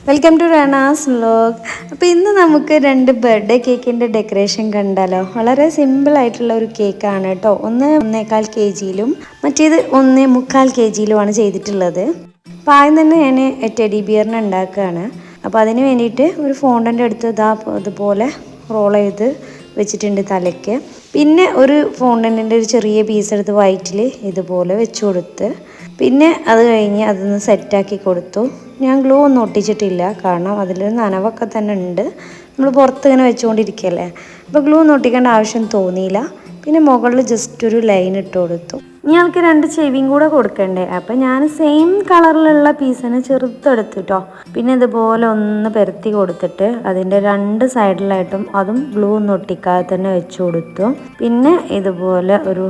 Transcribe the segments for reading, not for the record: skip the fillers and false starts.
Welcome to റണാസ് vlog. അപ്പോൾ ഇന്ന് നമുക്ക് രണ്ട് ബർത്ത്ഡേ കേക്കിൻ്റെ ഡെക്കറേഷൻ കണ്ടാലോ. വളരെ സിമ്പിൾ ആയിട്ടുള്ള ഒരു കേക്കാണ് കേട്ടോ. ഒന്ന് 1.25 kg മറ്റേത് 1.25 kg ചെയ്തിട്ടുള്ളത്. അപ്പോൾ ആദ്യം തന്നെ ഞാൻ ടെഡി ബിയറിന് ഉണ്ടാക്കുകയാണ്. അപ്പോൾ അതിന് വേണ്ടിയിട്ട് ഒരു ഫോണ്ടൻ്റെ അടുത്ത് അതുപോലെ റോൾ ചെയ്ത് വെച്ചിട്ടുണ്ട് തലയ്ക്ക്. പിന്നെ ഒരു ഫോണ്ടൻറ്റിൻ്റെ ഒരു ചെറിയ പീസ് എടുത്ത് വൈറ്റിൽ ഇതുപോലെ വെച്ച് കൊടുത്ത് പിന്നെ അത് കഴിഞ്ഞ് അതൊന്ന് സെറ്റാക്കി കൊടുത്തു. ഞാൻ ഗ്ലൂ ഒന്നും ഒട്ടിച്ചിട്ടില്ല, കാരണം അതിൽ നനവൊക്കെ തന്നെ ഉണ്ട്. നമ്മൾ പുറത്ത് ഇങ്ങനെ വെച്ചുകൊണ്ടിരിക്കുകയല്ലേ, അപ്പോൾ ഗ്ലൂ ഒന്നും ഒട്ടിക്കേണ്ട ആവശ്യം തോന്നിയില്ല. പിന്നെ മുകളിൽ ജസ്റ്റ് ഒരു ലൈൻ ഇട്ട് കൊടുത്തു. ഞങ്ങൾക്ക് 2 ചെവിയും കൂടെ കൊടുക്കണ്ടേ, അപ്പം ഞാൻ സെയിം കളറിലുള്ള പീസിന് ചെറുതെടുത്തു കേട്ടോ. പിന്നെ ഇതുപോലെ ഒന്ന് പരത്തി കൊടുത്തിട്ട് അതിൻ്റെ 2 സൈഡിലായിട്ടും അതും ഗ്ലൂ ഒന്നും ഒട്ടിക്കാതെ തന്നെ വെച്ച് കൊടുത്തു. പിന്നെ ഇതുപോലെ ഒരു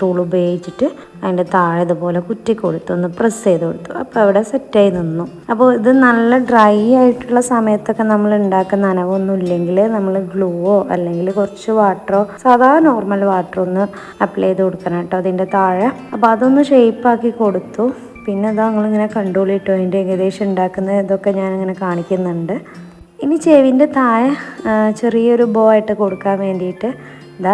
ടൂൾ ഉപയോഗിച്ചിട്ട് അതിൻ്റെ താഴെ ഇതുപോലെ കുറ്റി കൊടുത്തു, ഒന്ന് പ്രസ് ചെയ്ത് കൊടുത്തു. അപ്പോൾ അവിടെ സെറ്റായി നിന്നു. അപ്പോൾ ഇത് നല്ല ഡ്രൈ ആയിട്ടുള്ള സമയത്തൊക്കെ നമ്മൾ ഉണ്ടാക്കുന്ന നനവൊന്നും ഇല്ലെങ്കിൽ നമ്മൾ ഗ്ലൂവോ അല്ലെങ്കിൽ കുറച്ച് വാട്ടറോ, സാധാ നോർമൽ വാട്ടർ ഒന്ന് അപ്ലൈ ചെയ്ത് കൊടുക്കണം കേട്ടോ അതിൻ്റെ താഴെ. അപ്പോൾ അതൊന്ന് ഷേപ്പാക്കി കൊടുത്തു. പിന്നെ അതാ നിങ്ങളിങ്ങനെ കണ്ടോളിട്ടോ, അതിൻ്റെ ഏകദേശം ഉണ്ടാക്കുന്ന ഇതൊക്കെ ഞാനിങ്ങനെ കാണിക്കുന്നുണ്ട്. ഇനി ചെവിൻ്റെ താഴെ ചെറിയൊരു ബോ ആയിട്ട് കൊടുക്കാൻ വേണ്ടിയിട്ട്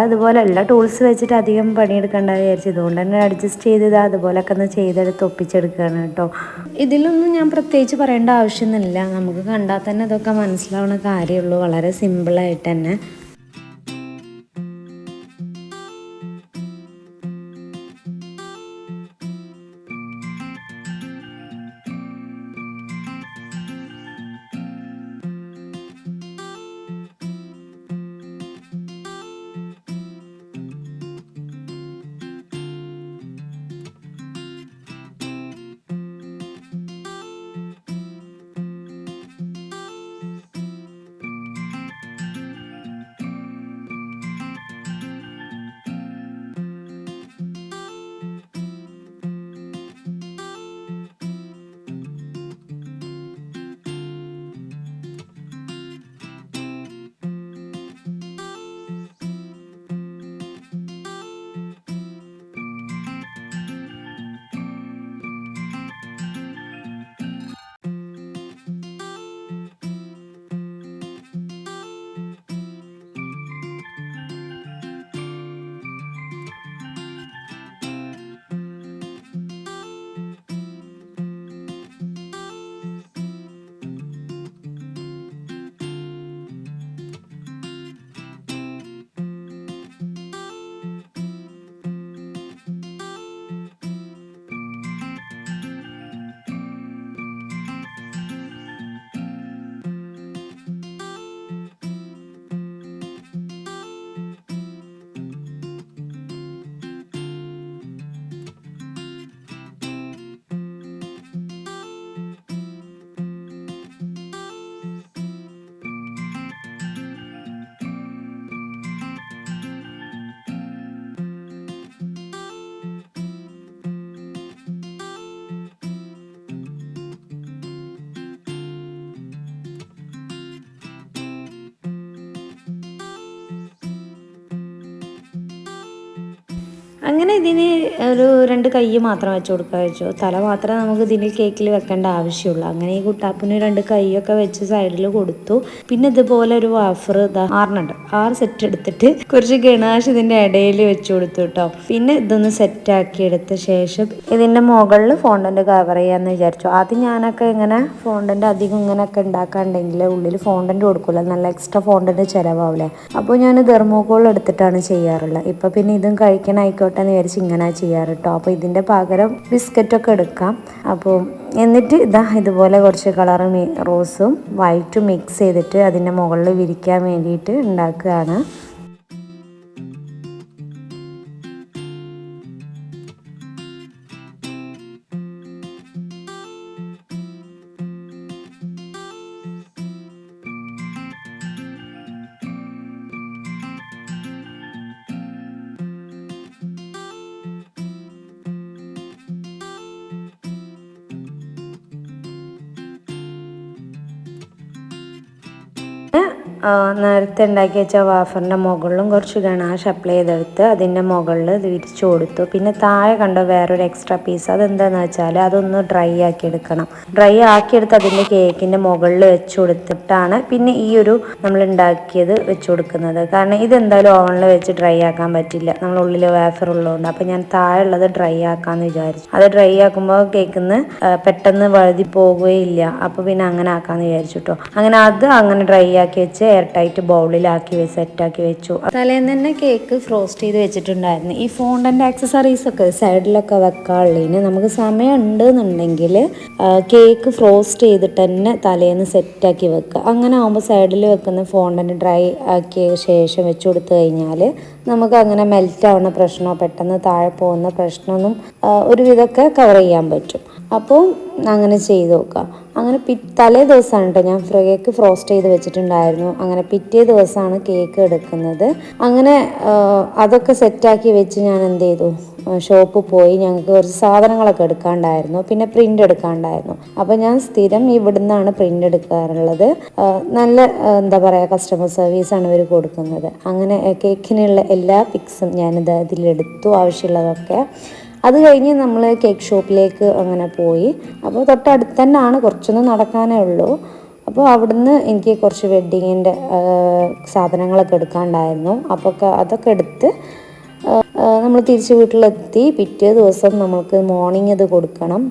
അതുപോലെ എല്ലാ ടൂൾസ് വെച്ചിട്ട് അധികം പണിയെടുക്കേണ്ട വിചാരിച്ചു, ഇതുകൊണ്ട് തന്നെ അഡ്ജസ്റ്റ് ചെയ്ത് അതുപോലെയൊക്കെ ഒന്ന് ചെയ്തെടുത്ത് ഒപ്പിച്ചെടുക്കുകയാണ് കേട്ടോ. ഇതിലൊന്നും ഞാൻ പ്രത്യേകിച്ച് പറയേണ്ട ആവശ്യമൊന്നുമില്ല, നമുക്ക് കണ്ടാൽ തന്നെ ഇതൊക്കെ മനസ്സിലാവുന്ന കാര്യമുള്ളൂ. വളരെ സിമ്പിളായിട്ട് തന്നെ. അങ്ങനെ ഇതിന് ഒരു 2 കൈ മാത്രം വെച്ച് കൊടുക്കുക വെച്ചു. തല മാത്രമേ നമുക്ക് ഇതിന് കേക്കിൽ വെക്കേണ്ട ആവശ്യമുള്ളൂ. അങ്ങനെ ഈ കുട്ടാപ്പിന് 2 കൈയൊക്കെ വെച്ച് സൈഡിൽ കൊടുത്തു. പിന്നെ ഇതുപോലെ ഒരു വാഫർ 6 സെറ്റ് എടുത്തിട്ട് കുറച്ച് ഗണാഷ് ഇതിൻ്റെ ഇടയിൽ വെച്ച് കൊടുത്തു കേട്ടോ. പിന്നെ ഇതൊന്ന് സെറ്റാക്കി എടുത്ത ശേഷം ഇതിൻ്റെ മുകളിൽ ഫോണ്ടൻ്റ് കവർ ചെയ്യാമെന്ന് വിചാരിച്ചു. ആദ്യം ഞാനൊക്കെ ഇങ്ങനെ ഫോണ്ടൻ്റ് അധികം ഇങ്ങനെയൊക്കെ ഉണ്ടാക്കാണ്ടെങ്കിൽ ഉള്ളിൽ ഫോണ്ടൻ്റ് കൊടുക്കില്ല, നല്ല എക്സ്ട്രാ ഫോണ്ടൻ്റ് ചിലവാവില്ലേ. അപ്പോൾ ഞാൻ തെർമോക്കോൾ എടുത്തിട്ടാണ് ചെയ്യാറുള്ളത്. ഇപ്പോൾ പിന്നെ ഇതും കഴിക്കാനായിക്കോട്ടെ എന്ന് വിചാരിച്ച് ഇങ്ങനെ ചെയ്യാറ് കേട്ടോ. അപ്പോൾ ഇതിൻ്റെ പകരം ബിസ്ക്കറ്റൊക്കെ എടുക്കാം. അപ്പോൾ എന്നിട്ട് ഇതുപോലെ കുറച്ച് കളർ റോസും വൈറ്റും മിക്സ് ചെയ്തിട്ട് അതിൻ്റെ മുകളിൽ വിരിക്കാൻ വേണ്ടിയിട്ട് ഉണ്ടാക്കുകയാണ്. നേരത്തെ ഉണ്ടാക്കി വെച്ച വാഫറിൻ്റെ മുകളിലും കുറച്ച് ഗണാഷ് അപ്ലൈ ചെയ്തെടുത്ത് അതിൻ്റെ മുകളിൽ വിരിച്ചു കൊടുത്തു. പിന്നെ താഴെ കണ്ട വേറൊരു എക്സ്ട്രാ പീസ് അതെന്താണെന്ന് വെച്ചാൽ അതൊന്ന് ഡ്രൈ ആക്കി എടുക്കണം. ഡ്രൈ ആക്കിയെടുത്ത് അതിൻ്റെ കേക്കിൻ്റെ മുകളിൽ വെച്ച് കൊടുത്തിട്ടാണ് പിന്നെ ഈ ഒരു നമ്മൾ ഉണ്ടാക്കിയത് വെച്ച് കൊടുക്കുന്നത്. കാരണം ഇതെന്തായാലും ഓവനിൽ വെച്ച് ഡ്രൈ ആക്കാൻ പറ്റില്ല, നമ്മൾ ഉള്ളിൽ വേഫർ ഉള്ളതുകൊണ്ട്. അപ്പോൾ ഞാൻ താഴെ ഉള്ളത് ഡ്രൈ ആക്കാമെന്ന് വിചാരിച്ചു. അത് ഡ്രൈ ആക്കുമ്പോൾ കേക്കിന്ന് പെട്ടെന്ന് വഴുതി പോകുകയില്ല. അപ്പോൾ പിന്നെ അങ്ങനെ ആക്കാമെന്ന് വിചാരിച്ചു കേട്ടോ. അങ്ങനെ ഡ്രൈ ആക്കി വെച്ച് എയർ ടൈറ്റ് ബൗളിലാക്കി സെറ്റാക്കി വെച്ചു. തലേന്ന് തന്നെ കേക്ക് ഫ്രോസ്റ്റ് ചെയ്ത് വെച്ചിട്ടുണ്ടായിരുന്നു. ഈ ഫോണ്ടൻ്റ് ആക്സസറീസൊക്കെ സൈഡിലൊക്കെ വെക്കാനുള്ളതിന് നമുക്ക് സമയം ഉണ്ടെന്നുണ്ടെങ്കിൽ കേക്ക് ഫ്രോസ്റ്റ് ചെയ്തിട്ട് തന്നെ തലേന്ന് സെറ്റാക്കി വെക്കുക. അങ്ങനെ ആകുമ്പോൾ സൈഡിൽ വെക്കുന്ന ഫോണ്ടൻ്റ് ഡ്രൈ ആക്കിയ ശേഷം വെച്ച് കൊടുത്തു കഴിഞ്ഞാൽ നമുക്ക് അങ്ങനെ മെൽറ്റ് ആവുന്ന പ്രശ്നമോ പെട്ടെന്ന് താഴെ പോകുന്ന പ്രശ്നമൊന്നും ഒരുവിധമൊക്കെ കവർ ചെയ്യാൻ പറ്റും. അപ്പോൾ അങ്ങനെ ചെയ്ത് നോക്കുക. അങ്ങനെ തലേ ദിവസമാണ് കേട്ടോ ഞാൻ കേക്ക് ഫ്രോസ്റ്റ് ചെയ്ത് വെച്ചിട്ടുണ്ടായിരുന്നു. അങ്ങനെ പിറ്റേ ദിവസമാണ് കേക്ക് എടുക്കുന്നത്. അങ്ങനെ അതൊക്കെ സെറ്റാക്കി വെച്ച് ഞാൻ എന്ത് ചെയ്തു, ഷോപ്പിൽ പോയി. ഞങ്ങൾക്ക് കുറച്ച് സാധനങ്ങളൊക്കെ എടുക്കാണ്ടായിരുന്നു, പിന്നെ പ്രിൻ്റ് എടുക്കാണ്ടായിരുന്നു. അപ്പോൾ ഞാൻ സ്ഥിരം ഇവിടുന്നാണ് പ്രിൻ്റ് എടുക്കാറുള്ളത്. നല്ല എന്താ പറയുക കസ്റ്റമർ സർവീസാണ് ഇവർ കൊടുക്കുന്നത്. അങ്ങനെ കേക്കിനുള്ള എല്ലാ പിക്സും ഞാനിത് അതിലെടുത്തു, ആവശ്യമുള്ളതൊക്കെ. അത് കഴിഞ്ഞ് നമ്മൾ കേക്ക് ഷോപ്പിലേക്ക് അങ്ങനെ പോയി. അപ്പോൾ തൊട്ടടുത്ത് തന്നെയാണ്, കുറച്ചൊന്നും നടക്കാനേ ഉള്ളൂ. അപ്പോൾ അവിടുന്ന് എനിക്ക് കുറച്ച് വെഡ്ഡിങ്ങിൻ്റെ സാധനങ്ങളൊക്കെ എടുക്കാണ്ടായിരുന്നു. അപ്പോൾ അതൊക്കെ എടുത്ത് നമ്മൾ തിരിച്ച് വീട്ടിലെത്തി. പിറ്റേ ദിവസം നമ്മൾക്ക് മോർണിംഗ് ഇത് കൊടുക്കണം.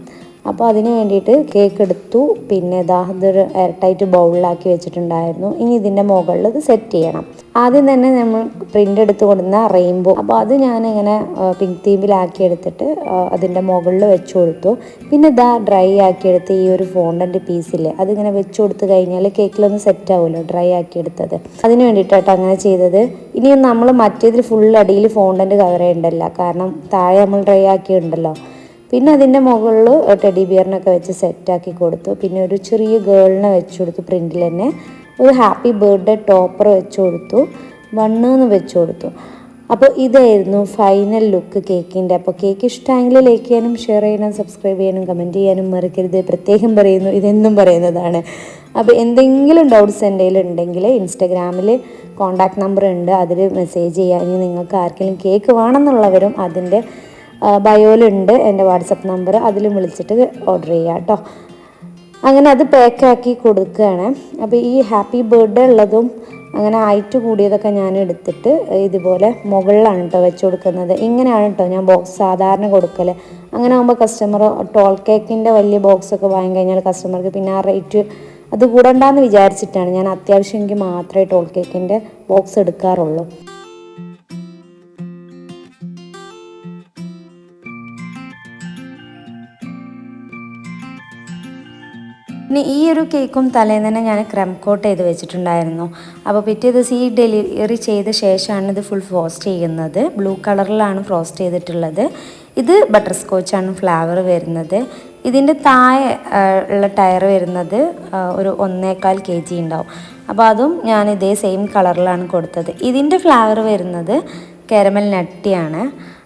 അപ്പോൾ അതിന് വേണ്ടിയിട്ട് കേക്ക് എടുത്തു. പിന്നെ ഇതൊരു എയർ ടൈറ്റ് ബൗളിലാക്കി വെച്ചിട്ടുണ്ടായിരുന്നു. ഇനി ഇതിൻ്റെ മുകളിൽ ഇത് സെറ്റ് ചെയ്യണം. ആദ്യം തന്നെ നമ്മൾ പ്രിൻ്റ് എടുത്ത് കൊടുക്കുന്ന റെയിൻബോ, അപ്പോൾ അത് ഞാനിങ്ങനെ പിങ്ക് തീമിലാക്കി എടുത്തിട്ട് അതിൻ്റെ മുകളിൽ വെച്ച് കൊടുത്തു. പിന്നെ ഡ്രൈ ആക്കിയെടുത്ത് ഈ ഒരു ഫോണ്ടൻ്റ് പീസില്ലേ അതിങ്ങനെ വെച്ച് കൊടുത്ത് കഴിഞ്ഞാൽ കേക്കിലൊന്ന് സെറ്റ് ആവുമല്ലോ, ഡ്രൈ ആക്കിയെടുത്തത്. അതിന് വേണ്ടിയിട്ടാണ് അങ്ങനെ ചെയ്തത്. ഇനി നമ്മൾ മറ്റേതിൽ ഫുൾ അടിയിൽ ഫോണ്ടൻ്റ് കവർ ചെയ്യണ്ടല്ല, കാരണം താഴെ നമ്മൾ ഡ്രൈ ആക്കിയിട്ടുണ്ടല്ലോ. പിന്നെ അതിൻ്റെ മുകളിൽ ടെഡി ബിയറിനൊക്കെ വെച്ച് സെറ്റാക്കി കൊടുത്തു. പിന്നെ ഒരു ചെറിയ ഗേളിനെ വെച്ച് കൊടുത്തു പ്രിൻറ്റിൽ തന്നെ. ഒരു ഹാപ്പി ബർത്ത്ഡേ ടോപ്പർ വെച്ച് കൊടുത്തു, ബണ്ണെന്ന് വെച്ച് കൊടുത്തു. അപ്പോൾ ഇതായിരുന്നു ഫൈനൽ ലുക്ക് കേക്കിൻ്റെ. അപ്പോൾ കേക്ക് ഇഷ്ടമെങ്കിൽ ലൈക്ക് ചെയ്യാനും ഷെയർ ചെയ്യാനും സബ്സ്ക്രൈബ് ചെയ്യാനും കമൻറ്റ് ചെയ്യാനും മറക്കരുത്. പ്രത്യേകം പറയുന്നു, ഇതെന്നും പറയുന്നതാണ്. അപ്പോൾ എന്തെങ്കിലും ഡൗട്ട്സ് എൻ്റെ ഉണ്ടെങ്കിൽ ഇൻസ്റ്റാഗ്രാമിൽ കോൺടാക്റ്റ് നമ്പർ ഉണ്ട്, അതിൽ മെസ്സേജ് ചെയ്യുക. ഇനി നിങ്ങൾക്ക് ആർക്കെങ്കിലും കേക്ക് വേണമെന്നുള്ളവരും അതിൻ്റെ ബയോയിലുണ്ട് എൻ്റെ വാട്സപ്പ് നമ്പർ, അതിലും വിളിച്ചിട്ട് ഓർഡർ ചെയ്യുക കേട്ടോ. അങ്ങനെ അത് പാക്കാക്കി കൊടുക്കുകയാണ്. അപ്പോൾ ഈ ഹാപ്പി ബർത്ത്ഡേ ഉള്ളതും അങ്ങനെ ആയിട്ട് കൂടിയതൊക്കെ ഞാൻ എടുത്തിട്ട് ഇതുപോലെ മുകളിലാണ് കേട്ടോ വെച്ച് കൊടുക്കുന്നത്. ഇങ്ങനെയാണ് കേട്ടോ ഞാൻ ബോക്സ് സാധാരണ കൊടുക്കൽ. അങ്ങനെ ആകുമ്പോൾ കസ്റ്റമർ ടോൾ കേക്കിൻ്റെ വലിയ ബോക്സൊക്കെ വാങ്ങി കഴിഞ്ഞാൽ കസ്റ്റമർക്ക് പിന്നെ ആ റേറ്റ് അത് കൂടണ്ടെന്ന് വിചാരിച്ചിട്ടാണ് ഞാൻ അത്യാവശ്യമെങ്കിൽ മാത്രമേ ടോൾ കേക്കിൻ്റെ ബോക്സ് എടുക്കാറുള്ളൂ. പിന്നെ ഈ ഒരു കേക്കും തലേന്ന് തന്നെ ഞാൻ ക്രം കോട്ട് ചെയ്ത് വെച്ചിട്ടുണ്ടായിരുന്നു. അപ്പോൾ പിറ്റേ ദിവസം ഈ ഡെലിവറി ചെയ്ത ശേഷമാണ് ഇത് ഫുൾ ഫ്രോസ്റ്റ് ചെയ്യുന്നത്. ബ്ലൂ കളറിലാണ് ഫ്രോസ്റ്റ് ചെയ്തിട്ടുള്ളത്. ഇത് ബട്ടർ സ്കോച്ചാണ് ഫ്ലേവർ വരുന്നത്. ഇതിൻ്റെ താഴെ ഉള്ള ടയർ വരുന്നത് ഒരു 1.25 kg ഉണ്ടാവും. അപ്പോൾ അതും ഞാൻ ഇതേ സെയിം കളറിലാണ് കൊടുത്തത്. ഇതിൻ്റെ ഫ്ലേവർ വരുന്നത് കാരമൽ നട്ടിയാണ്.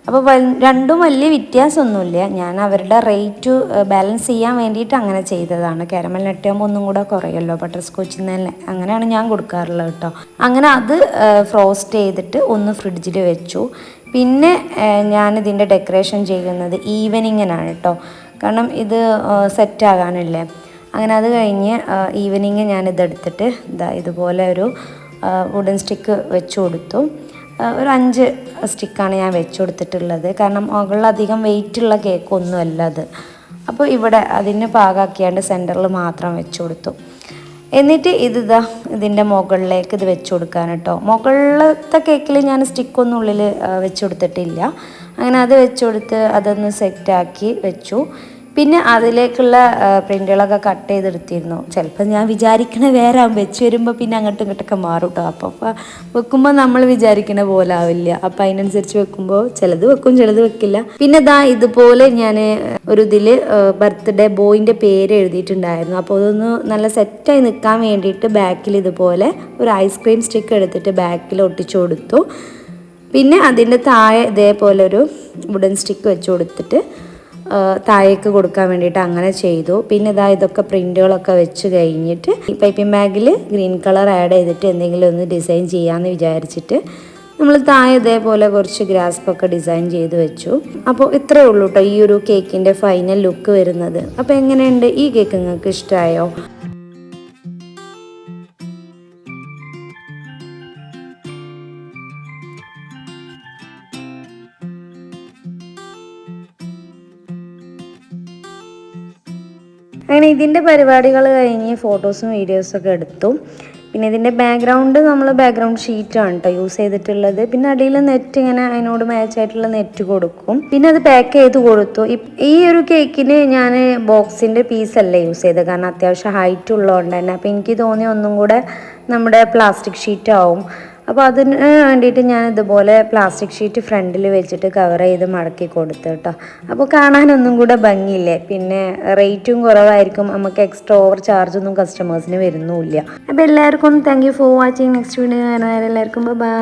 അപ്പോൾ രണ്ടും വലിയ വ്യത്യാസമൊന്നുമില്ല. ഞാൻ അവരുടെ റേറ്റ് ബാലൻസ് ചെയ്യാൻ വേണ്ടിയിട്ട് അങ്ങനെ ചെയ്തതാണ്. കാരമൽ നട്ടിയാകുമ്പോൾ ഒന്നും കൂടെ കുറയുമല്ലോ ബട്ടർ സ്കോച്ചിൽ നിന്ന് തന്നെ. അങ്ങനെയാണ് ഞാൻ കൊടുക്കാറുള്ളത് കേട്ടോ. അങ്ങനെ അത് ഫ്രോസ്റ്റ് ചെയ്തിട്ട് ഒന്ന് ഫ്രിഡ്ജിൽ വെച്ചു. പിന്നെ ഞാനിതിൻ്റെ ഡെക്കറേഷൻ ചെയ്യുന്നത് ഈവനിങ്ങിനാണ് കേട്ടോ. കാരണം ഇത് സെറ്റാകാനില്ലേ. അങ്ങനെ അത് കഴിഞ്ഞ് ഈവനിങ് ഞാനിതെടുത്തിട്ട് ഇതുപോലെ ഒരു വുഡൻ സ്റ്റിക്ക് വെച്ച് കൊടുത്തു. ഒരു 5 സ്റ്റിക്കാണ് ഞാൻ വെച്ച് കൊടുത്തിട്ടുള്ളത്. കാരണം മുകളിലധികം വെയിറ്റുള്ള കേക്കൊന്നുമല്ല അത്. അപ്പോൾ ഇവിടെ അതിന് പാകാക്കിയാണ്ട് സെൻറ്ററിൽ മാത്രം വെച്ച് കൊടുത്തു. എന്നിട്ട് ഇതിൻ്റെ മുകളിലേക്ക് ഇത് വെച്ച് കൊടുക്കാൻ കേട്ടോ. മുകളിലത്തെ കേക്കിൽ ഞാൻ സ്റ്റിക്കൊന്നും ഉള്ളിൽ വെച്ച് കൊടുത്തിട്ടില്ല. അങ്ങനെ അത് വെച്ച് കൊടുത്ത് അതൊന്ന് സെറ്റാക്കി വെച്ചു. പിന്നെ അതിലേക്കുള്ള പ്രിൻ്റുകളൊക്കെ കട്ട് ചെയ്തെടുത്തിരുന്നു. ചിലപ്പോൾ ഞാൻ വിചാരിക്കണ വേറെ വെച്ച് വരുമ്പോൾ പിന്നെ അങ്ങോട്ടും ഇങ്ങോട്ടൊക്കെ മാറും കേട്ടോ. അപ്പോൾ വെക്കുമ്പോൾ നമ്മൾ വിചാരിക്കണ പോലെ ആവില്ല. അപ്പോൾ അതിനനുസരിച്ച് വെക്കുമ്പോൾ ചിലത് വെക്കും ചിലത് വെക്കില്ല. പിന്നെ ഇതുപോലെ ഞാൻ ഒരു ഇതിൽ ബർത്ത്ഡേ ബോയിൻ്റെ പേര് എഴുതിയിട്ടുണ്ടായിരുന്നു. അപ്പോൾ അതൊന്ന് നല്ല സെറ്റായി നിൽക്കാൻ വേണ്ടിയിട്ട് ബാക്കിൽ ഇതുപോലെ ഒരു ഐസ്ക്രീം സ്റ്റിക്ക് എടുത്തിട്ട് ബാക്കിൽ ഒട്ടിച്ചു കൊടുത്തു. പിന്നെ അതിൻ്റെ താഴെ ഇതേപോലെ ഒരു വുഡൻ സ്റ്റിക്ക് വെച്ച് കൊടുത്തിട്ട് താഴേക്ക് കൊടുക്കാൻ വേണ്ടിയിട്ട് അങ്ങനെ ചെയ്തു. പിന്നെ ഇതൊക്കെ പ്രിൻറ്റുകളൊക്കെ വെച്ച് കഴിഞ്ഞിട്ട് ഈ പൈപ്പിംഗ് ബാഗിൽ ഗ്രീൻ കളർ ആഡ് ചെയ്തിട്ട് എന്തെങ്കിലും ഒന്ന് ഡിസൈൻ ചെയ്യാമെന്ന് വിചാരിച്ചിട്ട് നമ്മൾ താഴെ ഇതേപോലെ കുറച്ച് ഗ്രാസ്പൊക്കെ ഡിസൈൻ ചെയ്ത് വെച്ചു. അപ്പോൾ ഇത്രയേ ഉള്ളൂ കേട്ടോ ഈ ഒരു കേക്കിൻ്റെ ഫൈനൽ ലുക്ക് വരുന്നത്. അപ്പോൾ എങ്ങനെയുണ്ട് ഈ കേക്ക്? നിങ്ങൾക്ക് ഇഷ്ടമായോ? അങ്ങനെ ഇതിൻ്റെ പരിപാടികൾ കഴിഞ്ഞ് ഫോട്ടോസും വീഡിയോസൊക്കെ എടുത്തു. പിന്നെ ഇതിൻ്റെ ബാക്ക്ഗ്രൗണ്ട് നമ്മൾ ബാക്ക്ഗ്രൗണ്ട് ഷീറ്റാണ് കേട്ടോ യൂസ് ചെയ്തിട്ടുള്ളത്. പിന്നെ അടിയിൽ നെറ്റ് ഇങ്ങനെ അതിനോട് മാച്ചായിട്ടുള്ള നെറ്റ് കൊടുക്കും. പിന്നെ അത് പാക്ക് ചെയ്ത് കൊടുത്തു. ഈ ഒരു കേക്കിന് ഞാൻ ബോക്സിൻ്റെ പീസല്ല യൂസ് ചെയ്തത്, കാരണം അത്യാവശ്യം ഹൈറ്റ് ഉള്ളതുകൊണ്ട് തന്നെ. അപ്പോൾ എനിക്ക് തോന്നി ഒന്നും കൂടെ നമ്മുടെ പ്ലാസ്റ്റിക് ഷീറ്റ് ആവും. അപ്പോൾ അതിന് വേണ്ടിയിട്ട് ഞാൻ ഇതുപോലെ പ്ലാസ്റ്റിക് ഷീറ്റ് ഫ്രണ്ടിൽ വെച്ചിട്ട് കവർ ചെയ്ത് മടക്കി കൊടുത്തു കേട്ടോ. അപ്പോൾ കാണാനൊന്നും കൂടെ ഭംഗിയില്ലേ. പിന്നെ റേറ്റും കുറവായിരിക്കും, നമുക്ക് എക്സ്ട്രാ ഓവർ ചാർജൊന്നും കസ്റ്റമേഴ്സിന് വരുന്നുമില്ല. അപ്പോൾ എല്ലാവർക്കും thank you for watching. Next video കാണാൻ എല്ലാവർക്കും ബൈ.